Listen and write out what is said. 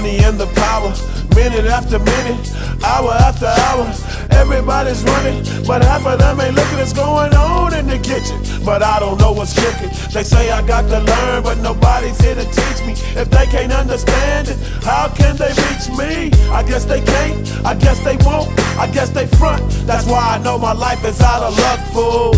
money and the power. Minute after minute, hour after hour, everybody's running, but half of them ain't looking what's going on in the kitchen. But I don't know what's cooking. They say I got to learn, but nobody's here to teach me. If they can't understand it, how can they reach me? I guess they can't, I guess they won't, I guess they front. That's why I know my life is out of luck, fool.